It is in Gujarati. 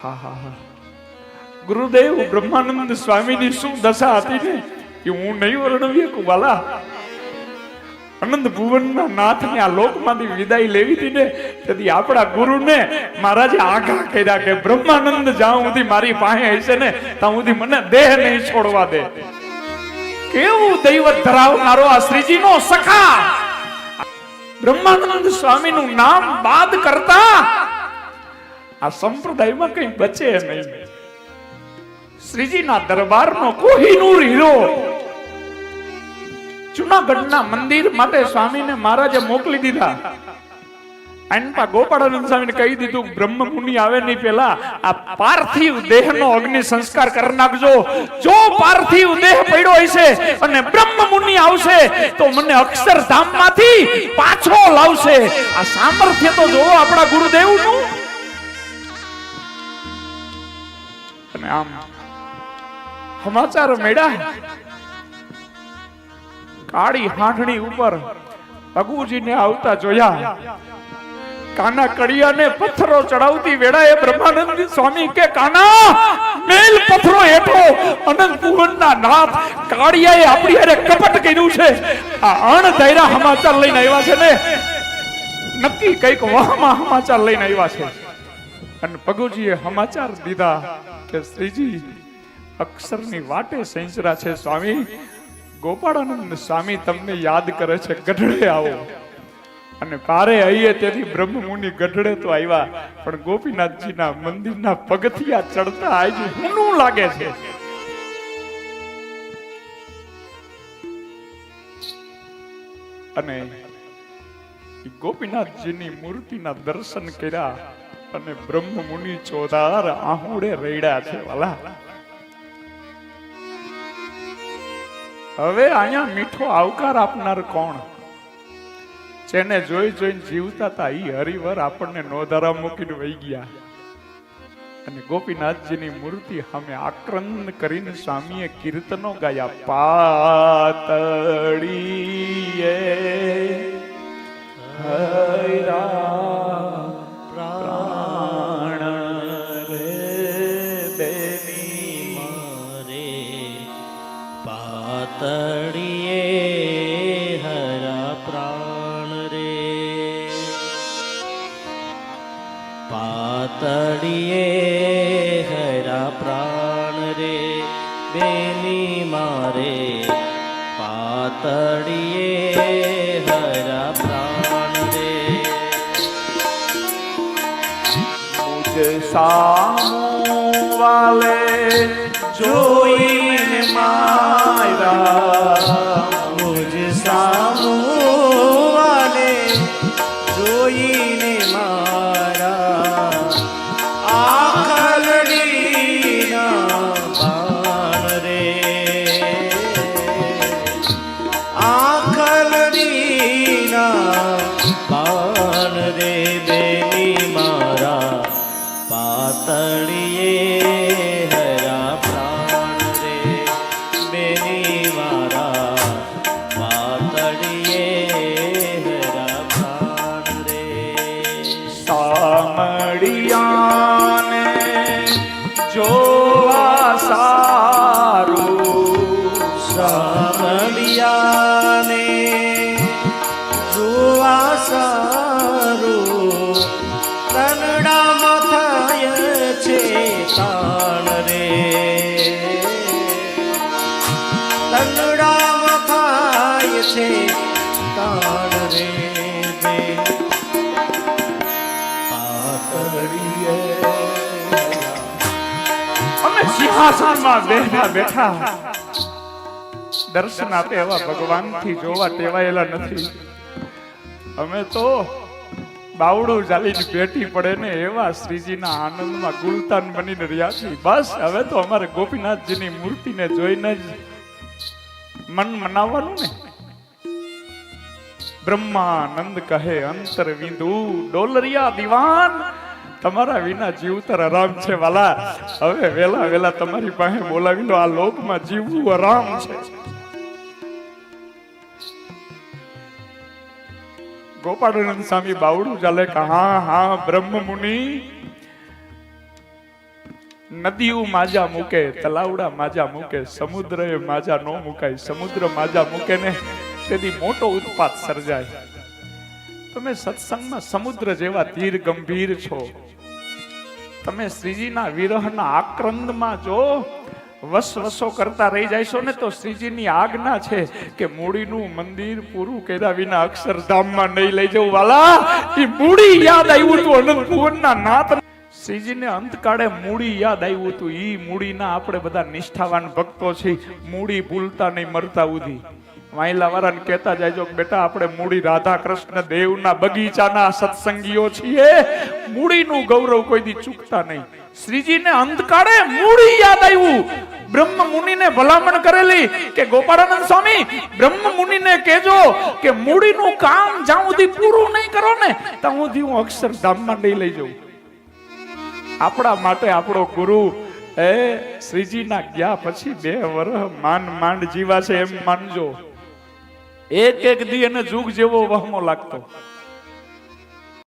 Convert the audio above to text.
હા હા હા, ગુરુદેવ બ્રહ્માનંદ સ્વામીની શું દશા હતી ને એ હું નહીં વર્ણવી શકું વાલા. અનંત ભુવનના નાથને આ લોકમાંથી વિદાય લેવી હતી ને તેથી આપણા ગુરુને મહારાજે આગ્રહ કર્યા કે બ્રહ્માનંદ જ્યાં સુધી મારી પાસે હશે ને ત્યાં સુધી મને દેહ નહીં છોડવા દે. કેવું દૈવત ધરાવનારો આ શ્રીજીનો સખા બ્રહ્માનંદ સ્વામીનું નામ બાદ કરતા આ સંપ્રદાયમાં કઈ બચે નહીં. શ્રીજીના દરબારનો કોહિનૂર હીરો જૂનાગઢના મંદિર માટે સ્વામીને મહારાજે મોકલી દીધા. અનપા ગોપાળાનંદ સ્વામીને કહી દીધું બ્રહ્મ મુનિ આવે નહીં પેલા આ પાર્થિવ દેહનો અગ્નિ સંસ્કાર કરી નાખજો. જો પાર્થિવ દેહ પડ્યો હશે અને બ્રહ્મ મુનિ આવશે તો મને અક્ષરધામમાંથી પાછો લાવશે. આ સામર્થ્ય તો જોવો આપણા ગુરુદેવનું. અને આમ સમાચાર મળ્યા કાળી હાંડણી ઉપર અગુજીને આવતા જોયા. કાના કડિયાને પથ્થરો ચડાવતી વેળાએ બ્રહ્માનંદ સ્વામી કે કાના મેલ પથ્થરો હેઠો અનંત ભુવનના નાથ કાળિયાએ આપણી હારે કપટ કર્યું છે. આ અણધાર્યા સમાચાર લઈને આવ્યા છે ને નક્કી કઈક વાહમાં સમાચાર લઈને આવ્યા છે. અને પગુજીએ સમાચાર દીધા કે શ્રીજી અક્ષરની વાટે સંચરા છે. સ્વામી ગોપાળાનંદ સ્વામી તમને યાદ કરે છે, ગઢડે આવો. અને પારે આવીએ તેથી બ્રહ્મ મુનિ ગઢડે તો આવ્યા પણ ગોપીનાથજીના મંદિરના પગથિયા ચડતા આજે હુનું લાગે છે. અને ગોપીનાથજીની મૂર્તિના દર્શન કર્યા અને બ્રહ્મ મુનિ ચોધાર આહુડે રેડ્યા છે વાલા. હવે અહીંયા મીઠો આવકાર આપનાર કોણ? જેને જોઈ જોઈને જીવતા હતા ઈ હરિવર આપણને નોધારા મૂકીને વહી ગયા. અને ગોપીનાથજીની મૂર્તિ સામે આક્રંદ કરીને સ્વામીએ કીર્તનો ગાયા. પાતળીએ હૈરા પ્રાણ રે બેની મારે પાતળીએ હરા પ્રાણ રે પાતળીએ હરા પ્રાણ રે બેની મારે પાતળીએ હરા પ્રાણ રે મુજ સામું વાલે જોઈને મારા મુજ સામું વાલે જોઈને મારા આખલડીના બાણ રે આખલડીના બાણ રે બેની મારા પાતળીએ હરા પ્રાણ રે બેની મારા પાતળીએ હરા પ્રાણ રે સામડિયાને જોવા સારું સામડિયાને જોવા સારું તનડામાં થાય છે તાણ રે તનડામાં થાય છે તાણ રે પાતળીએ અમે સિંહાસનમાં બેઠા બેઠા દર્શન આપે એવા ભગવાનથી જોવા ટેવાયેલા નથી. અમે તો બાવડું ચાલીને બેઠી પડે ને એવા શ્રીજીના આનંદમાં ગુલતાન બનીને રહ્યા છીએ. બસ હવે તો અમારે ગોપીનાથજીની મૂર્તિને જોઈને જ મન મનાવવાનું ને. બ્રહ્માનંદ કહે અંતર વિંદુ ડોલરિયા દીવાન તમારા વિના જીવતર આરામ છે વાલા. હવે વેલા વેલા તમારી પાસે બોલાવી લો. આ લોકમાં જીવવું આરામ છે. ગોપાળાનંદ સ્વામી બાવડું ચાલે કે હા હા બ્રહ્મ મુનિ નદીઓ માજા મૂકે, તલાવડા માજા મૂકે, સમુદ્રએ માજા નો મુકાય. સમુદ્ર માજા મૂકે ને તેથી મોટો ઉત્પાત સર્જાય. તમે સત્સંગમાં સમુદ્ર જેવા ધીર ગંભીર છો. તમે શ્રીજીના વિરહના આક્રંદમાં જો વસવસો કરતા રહી જશો ને તો શ્રીજીની આજ્ઞા છે કે મૂડીનું મંદિર પૂરું કર્યા વિના અક્ષરધામમાં નહીં લઈ જવું. વાલા, એ મૂડી યાદ આવ્યું તું અનંત ભુવનના નાથ. શ્રીજીને અંતકાળે મૂડી યાદ આવ્યું તું. ઈ મૂડીના આપણે બધા નિષ્ઠાવાન ભક્તો છીએ. મૂડી ભૂલતા નહીં મરતા ઉધી. વાયલા વાળાને કહેતા જાયજો કે બેટા આપણે મૂડી રાધા કૃષ્ણ દેવના બગીચાના સત્સંગીઓ છીએ. મૂડીનું ગૌરવ કોઈ દી ચૂકતા નહીં. શ્રીજીને અંતકાળે મૂડી યાદ આવ્યું. બ્રહ્મ મુનિને ભલામણ કરેલી કે ગોપાળાનંદ સ્વામી બ્રહ્મ મુનિને કહેજો કે મૂડીનું કામ જ્યાં સુધી પૂરું નહીં કરો ને ત્યાં સુધી હું અક્ષરધામમાં નહીં લઈ જાઉં. આપણા માટે આપણો ગુરુ શ્રીજીના ગયા પછી 2 વર્ષ માંડ જીવા છે એમ માનજો. એક દી એને જુગ જેવો વહમો લાગતો.